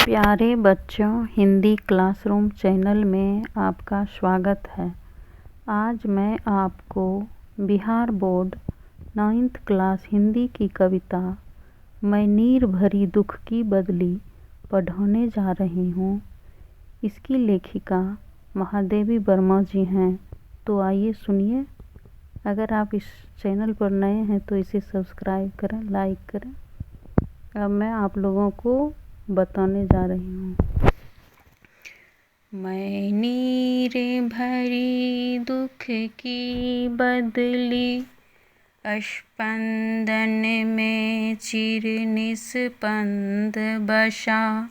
प्यारे बच्चों, Hindi classroom channel में आपका स्वागत है। आज मैं आपको Bihar board 9th class Hindi की कविता मैं नीर भरी दुख की बदली पढ़ाने जा रही हूँ। इसकी लेखिका महादेवी वर्मा जी हैं। तो आइए सुनिए। अगर आप इस चैनल पर नए हैं तो इसे सब्सक्राइब करें, लाइक करें। अब मैं आप लोगों को बताने जा रही हूँ। मैं नीर भरी दुख की बदली स्पंदन में चिर निस्पंद बसा,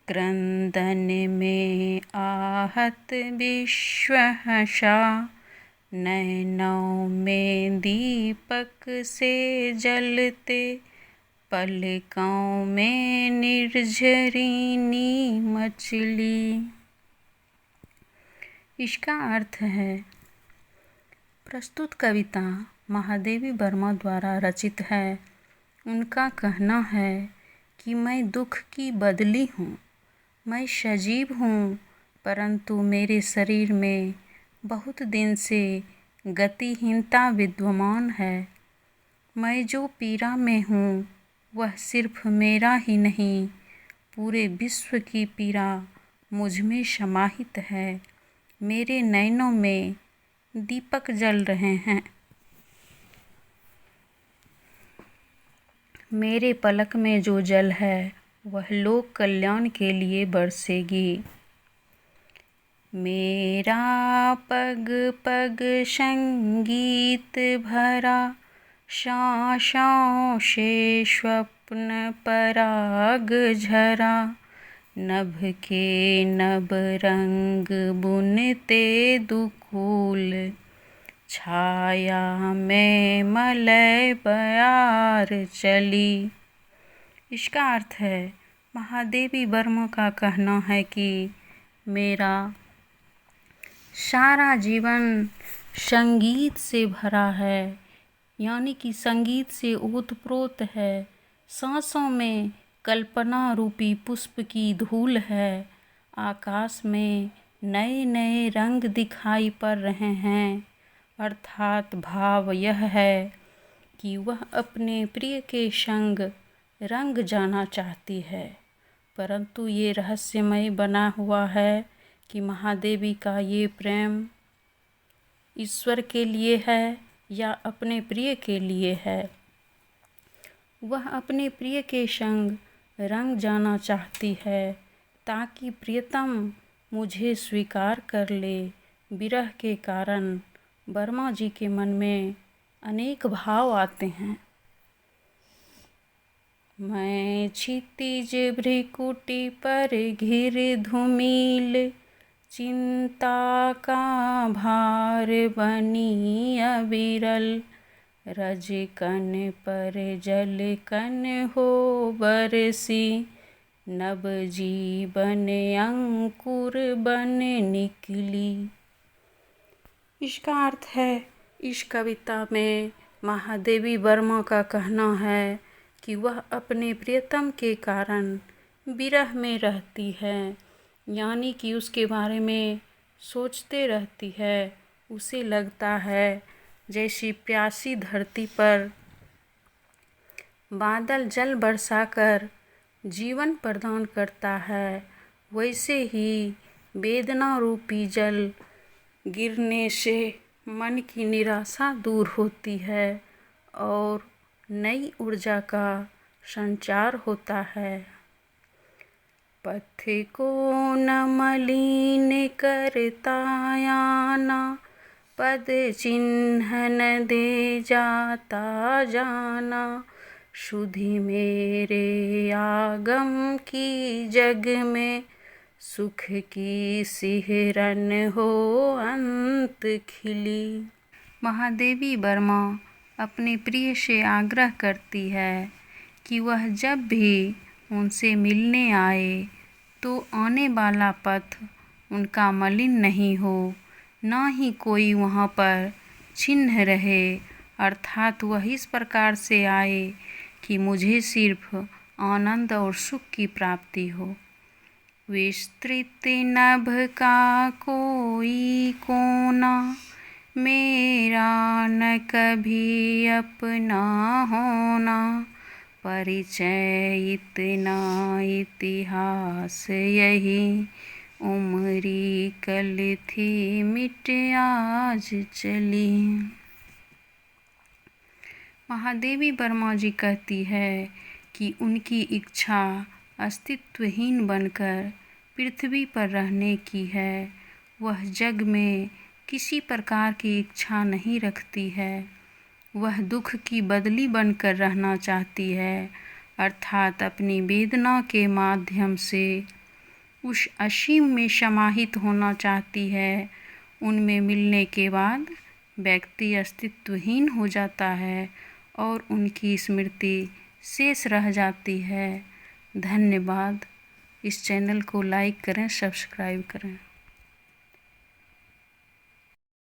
क्रंदन में आहत विश्व हंसा, नैनों में दीपक से जलते, पलकों में निर्झरिनी मछली। इसका अर्थ है, प्रस्तुत कविता महादेवी वर्मा द्वारा रचित है। उनका कहना है कि मैं दुख की बदली हूँ। मैं सजीव हूँ, परंतु मेरे शरीर में बहुत दिन से गतिहीनता विद्यमान है। मैं जो पीड़ा में हूँ वह सिर्फ मेरा ही नहीं, पूरे विश्व की पीड़ा मुझ में समाहित है। मेरे नैनों में दीपक जल रहे हैं, मेरे पलक में जो जल है वह लोक कल्याण के लिए बरसेगी। मेरा पग पग संगीत भरा, सांसों से स्वप्न पराग झरा, नभ के नभ रंग बुनते दुकूल, छाया में मलय बयार चली। इसका अर्थ है, महादेवी वर्मा का कहना है कि मेरा सारा जीवन संगीत से भरा है, यानी कि संगीत से ओतप्रोत है। सांसों में कल्पना रूपी पुष्प की धूल है। आकाश में नए नए रंग दिखाई पड़ रहे हैं। अर्थात भाव यह है कि वह अपने प्रिय के संग रंग जाना चाहती है, परंतु ये रहस्यमय बना हुआ है कि महादेवी का ये प्रेम ईश्वर के लिए है या अपने प्रिय के लिए है। वह अपने प्रिय के संग रंग जाना चाहती है ताकि प्रियतम मुझे स्वीकार कर ले। विरह के कारण वर्मा जी के मन में अनेक भाव आते हैं। मैं क्षितिज भ्रिकुटी पर घिर धूमिल, चिंता का भार बनी अविरल, रजकन पर जलकन हो बरसी, नव जीवन अंकुर बन निकली। इसका अर्थ है, इस कविता में महादेवी वर्मा का कहना है कि वह अपने प्रियतम के कारण विरह में रहती है, यानी कि उसके बारे में सोचते रहती है। उसे लगता है जैसी प्यासी धरती पर बादल जल बरसाकर जीवन प्रदान करता है, वैसे ही वेदना रूपी जल गिरने से मन की निराशा दूर होती है और नई ऊर्जा का संचार होता है। पथ को न मलिन करता आना, पद चिन्ह न दे जाता जाना, सुधि मेरे आगम की जग में, सुख की सिहरन हो अंत खिली। महादेवी वर्मा अपने प्रिय से आग्रह करती है कि वह जब भी उनसे मिलने आए तो आने वाला पथ उनका मलिन नहीं हो, न ही कोई वहाँ पर चिन्ह रहे। अर्थात वह इस प्रकार से आए कि मुझे सिर्फ आनंद और सुख की प्राप्ति हो। विस्तृत नभ का कोई कोना, मेरा न कभी अपना होना। परिचय इतना इतिहास यही, उमरी कल थी मिट आज चली। महादेवी वर्मा जी कहती है कि उनकी इच्छा अस्तित्वहीन बनकर पृथ्वी पर रहने की है। वह जग में किसी प्रकार की इच्छा नहीं रखती है। वह दुख की बदली बनकर रहना चाहती है, अर्थात अपनी वेदना के माध्यम से उस असीम में समाहित होना चाहती है। उनमें मिलने के बाद व्यक्ति अस्तित्वहीन हो जाता है और उनकी स्मृति शेष रह जाती है। धन्यवाद। इस चैनल को लाइक करें, सब्सक्राइब करें।